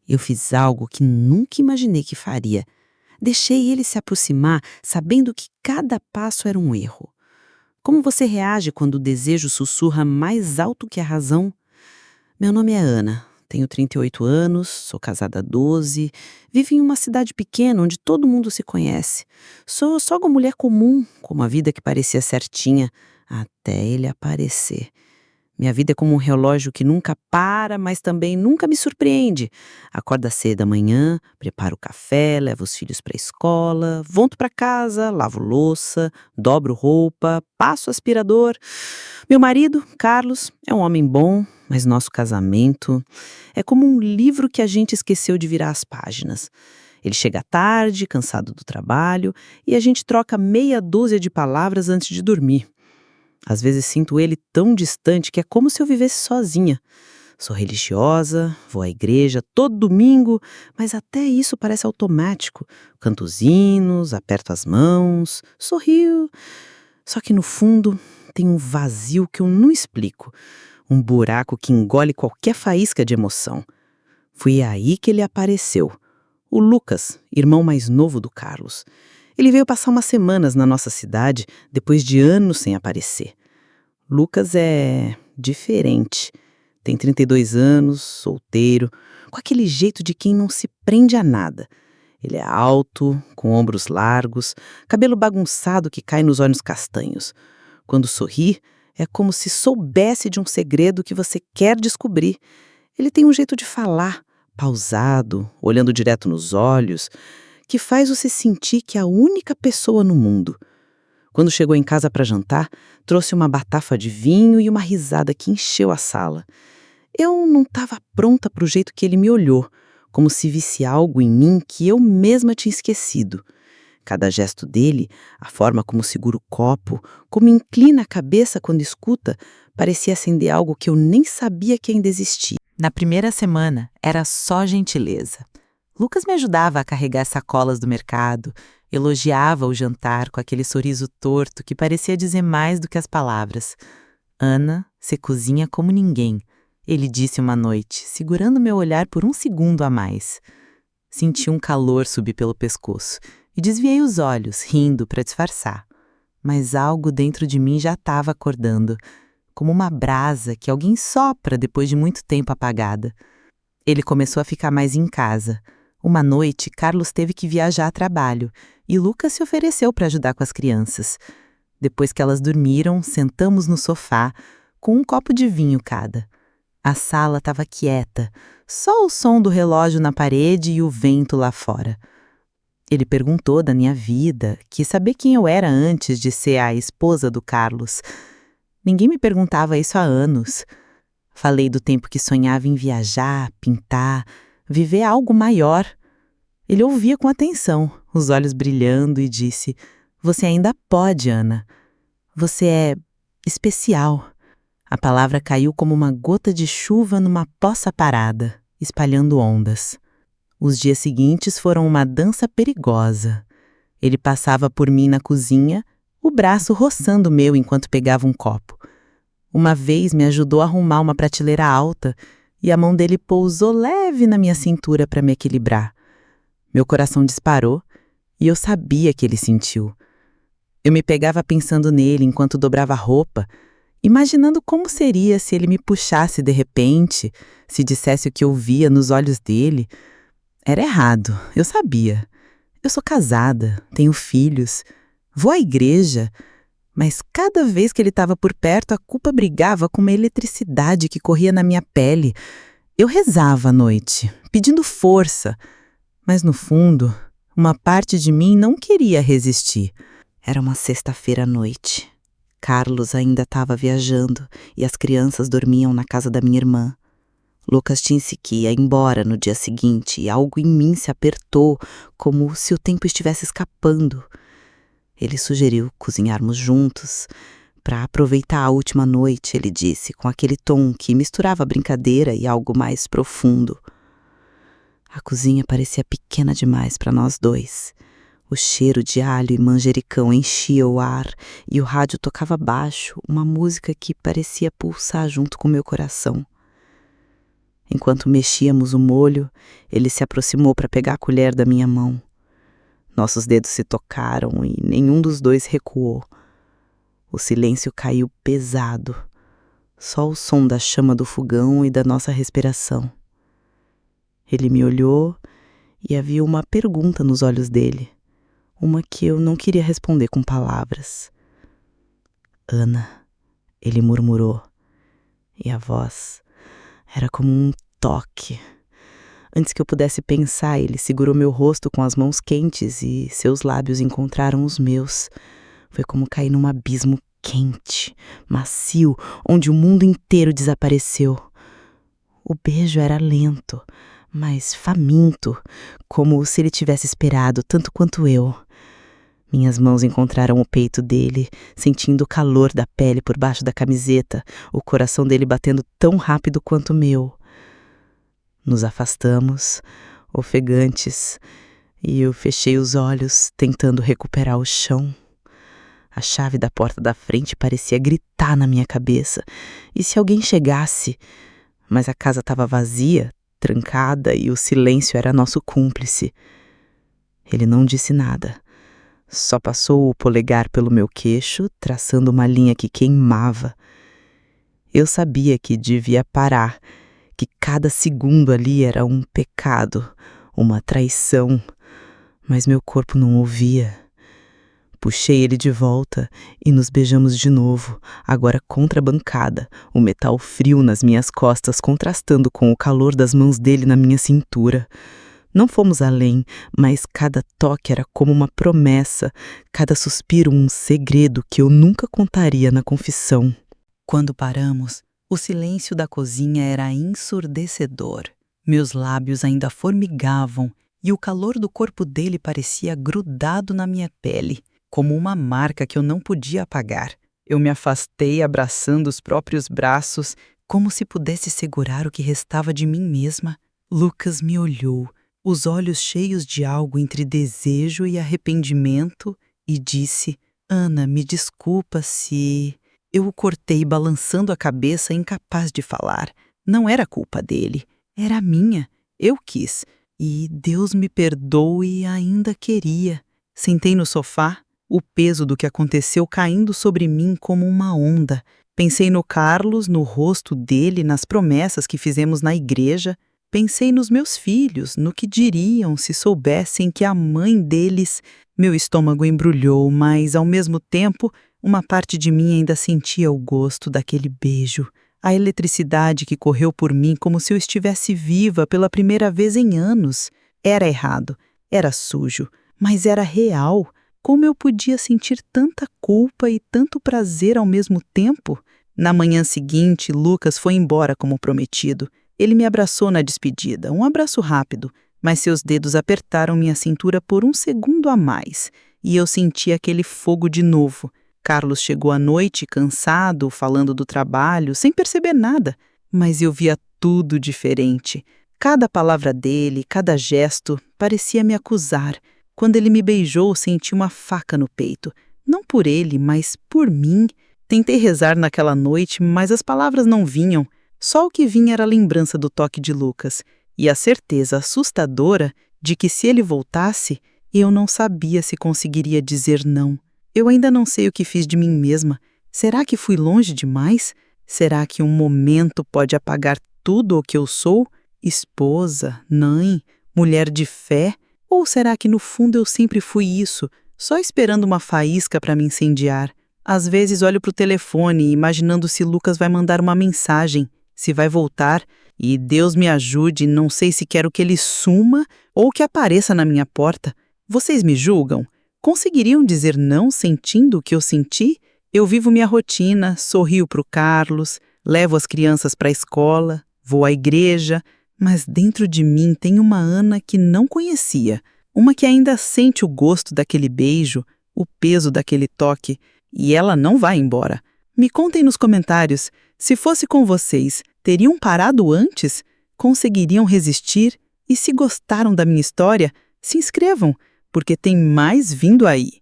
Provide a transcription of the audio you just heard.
Eu fiz algo que nunca imaginei que faria. Deixei ele se aproximar, sabendo que cada passo era um erro. Como você reage quando o desejo sussurra mais alto que a razão? Meu nome é Ana, tenho 38 anos, sou casada há 12, vivo em uma cidade pequena onde todo mundo se conhece. Sou só uma mulher comum, com uma vida que parecia certinha, até ele aparecer. Minha vida é como um relógio que nunca para, mas também nunca me surpreende. Acorda cedo da manhã, preparo o café, levo os filhos para a escola, volto para casa, lavo louça, dobro roupa, passo aspirador. Meu marido, Carlos, é um homem bom, mas nosso casamento é como um livro que a gente esqueceu de virar as páginas. Ele chega tarde, cansado do trabalho, e a gente troca meia dúzia de palavras antes de dormir. Às vezes sinto ele tão distante que é como se eu vivesse sozinha. Sou religiosa, vou à igreja todo domingo, mas até isso parece automático. Canto os hinos, aperto as mãos, sorrio. Só que no fundo tem um vazio que eu não explico. Um buraco que engole qualquer faísca de emoção. Foi aí que ele apareceu. O Lucas, irmão mais novo do Carlos. Ele veio passar umas semanas na nossa cidade, depois de anos sem aparecer. Lucas é diferente. Tem 32 anos, solteiro, com aquele jeito de quem não se prende a nada. Ele é alto, com ombros largos, cabelo bagunçado que cai nos olhos castanhos. Quando sorri, é como se soubesse de um segredo que você quer descobrir. Ele tem um jeito de falar, pausado, olhando direto nos olhos, que faz você sentir que é a única pessoa no mundo. Quando chegou em casa para jantar, trouxe uma batafa de vinho e uma risada que encheu a sala. Eu não estava pronta para o jeito que ele me olhou, como se visse algo em mim que eu mesma tinha esquecido. Cada gesto dele, a forma como segura o copo, como inclina a cabeça quando escuta, parecia acender algo que eu nem sabia que ainda existia. Na primeira semana, era só gentileza. Lucas me ajudava a carregar sacolas do mercado, elogiava o jantar com aquele sorriso torto que parecia dizer mais do que as palavras. Ana, você cozinha como ninguém, ele disse uma noite, segurando meu olhar por um segundo a mais. Senti um calor subir pelo pescoço e desviei os olhos, rindo para disfarçar. Mas algo dentro de mim já estava acordando, como uma brasa que alguém sopra depois de muito tempo apagada. Ele começou a ficar mais em casa. Uma noite, Carlos teve que viajar a trabalho e Lucas se ofereceu para ajudar com as crianças. Depois que elas dormiram, sentamos no sofá, com um copo de vinho cada. A sala estava quieta, só o som do relógio na parede e o vento lá fora. Ele perguntou da minha vida, quis saber quem eu era antes de ser a esposa do Carlos. Ninguém me perguntava isso há anos. Falei do tempo que sonhava em viajar, pintar, viver algo maior. Ele ouvia com atenção, os olhos brilhando, e disse: "Você ainda pode, Ana. Você é especial." A palavra caiu como uma gota de chuva numa poça parada, espalhando ondas. Os dias seguintes foram uma dança perigosa. Ele passava por mim na cozinha, o braço roçando o meu enquanto pegava um copo. Uma vez me ajudou a arrumar uma prateleira alta e a mão dele pousou leve na minha cintura para me equilibrar. Meu coração disparou e eu sabia que ele sentiu. Eu me pegava pensando nele enquanto dobrava a roupa, imaginando como seria se ele me puxasse de repente, se dissesse o que eu via nos olhos dele. Era errado, eu sabia. Eu sou casada, tenho filhos, vou à igreja, mas cada vez que ele estava por perto, a culpa brigava com uma eletricidade que corria na minha pele. Eu rezava à noite, pedindo força, mas no fundo, uma parte de mim não queria resistir. Era uma sexta-feira à noite. Carlos ainda estava viajando e as crianças dormiam na casa da minha irmã. Lucas disse que ia embora no dia seguinte e algo em mim se apertou, como se o tempo estivesse escapando. Ele sugeriu cozinharmos juntos. Para aproveitar a última noite, ele disse, com aquele tom que misturava brincadeira e algo mais profundo. A cozinha parecia pequena demais para nós dois. O cheiro de alho e manjericão enchia o ar e o rádio tocava baixo, uma música que parecia pulsar junto com meu coração. Enquanto mexíamos o molho, ele se aproximou para pegar a colher da minha mão. Nossos dedos se tocaram e nenhum dos dois recuou. O silêncio caiu pesado, só o som da chama do fogão e da nossa respiração. Ele me olhou e havia uma pergunta nos olhos dele, uma que eu não queria responder com palavras. Ana, ele murmurou, e a voz era como um toque. Antes que eu pudesse pensar, ele segurou meu rosto com as mãos quentes e seus lábios encontraram os meus. Foi como cair num abismo quente, macio, onde o mundo inteiro desapareceu. O beijo era lento, mas faminto, como se ele tivesse esperado tanto quanto eu. Minhas mãos encontraram o peito dele, sentindo o calor da pele por baixo da camiseta, o coração dele batendo tão rápido quanto o meu. Nos afastamos, ofegantes, e eu fechei os olhos, tentando recuperar o chão. A chave da porta da frente parecia gritar na minha cabeça. E se alguém chegasse? Mas a casa estava vazia, trancada, e o silêncio era nosso cúmplice. Ele não disse nada. Só passou o polegar pelo meu queixo, traçando uma linha que queimava. Eu sabia que devia parar, que cada segundo ali era um pecado, uma traição, mas meu corpo não ouvia. Puxei ele de volta e nos beijamos de novo, agora contra a bancada, o metal frio nas minhas costas contrastando com o calor das mãos dele na minha cintura. Não fomos além, mas cada toque era como uma promessa, cada suspiro um segredo que eu nunca contaria na confissão. Quando paramos, o silêncio da cozinha era ensurdecedor. Meus lábios ainda formigavam e o calor do corpo dele parecia grudado na minha pele, como uma marca que eu não podia apagar. Eu me afastei abraçando os próprios braços, como se pudesse segurar o que restava de mim mesma. Lucas me olhou, os olhos cheios de algo entre desejo e arrependimento, e disse: Ana, me desculpa se... Eu o cortei balançando a cabeça, incapaz de falar. Não era culpa dele, era minha. Eu quis. E Deus me perdoe, ainda queria. Sentei no sofá, o peso do que aconteceu caindo sobre mim como uma onda. Pensei no Carlos, no rosto dele, nas promessas que fizemos na igreja. Pensei nos meus filhos, no que diriam se soubessem que a mãe deles... Meu estômago embrulhou, mas, ao mesmo tempo, uma parte de mim ainda sentia o gosto daquele beijo. A eletricidade que correu por mim como se eu estivesse viva pela primeira vez em anos. Era errado, era sujo, mas era real. Como eu podia sentir tanta culpa e tanto prazer ao mesmo tempo? Na manhã seguinte, Lucas foi embora como prometido. Ele me abraçou na despedida, um abraço rápido, mas seus dedos apertaram minha cintura por um segundo a mais, e eu senti aquele fogo de novo. Carlos chegou à noite, cansado, falando do trabalho, sem perceber nada, mas eu via tudo diferente. Cada palavra dele, cada gesto, parecia me acusar. Quando ele me beijou, senti uma faca no peito. Não por ele, mas por mim. Tentei rezar naquela noite, mas as palavras não vinham. Só o que vinha era a lembrança do toque de Lucas e a certeza assustadora de que se ele voltasse, eu não sabia se conseguiria dizer não. Eu ainda não sei o que fiz de mim mesma. Será que fui longe demais? Será que um momento pode apagar tudo o que eu sou? Esposa, mãe, mulher de fé? Ou será que no fundo eu sempre fui isso, só esperando uma faísca para me incendiar? Às vezes olho para o telefone, imaginando se Lucas vai mandar uma mensagem, se vai voltar, e Deus me ajude, não sei se quero que ele suma ou que apareça na minha porta. Vocês me julgam? Conseguiriam dizer não sentindo o que eu senti? Eu vivo minha rotina, sorrio para o Carlos, levo as crianças para a escola, vou à igreja, mas dentro de mim tem uma Ana que não conhecia, uma que ainda sente o gosto daquele beijo, o peso daquele toque, e ela não vai embora. Me contem nos comentários, se fosse com vocês, teriam parado antes? Conseguiriam resistir? E se gostaram da minha história, se inscrevam, porque tem mais vindo aí.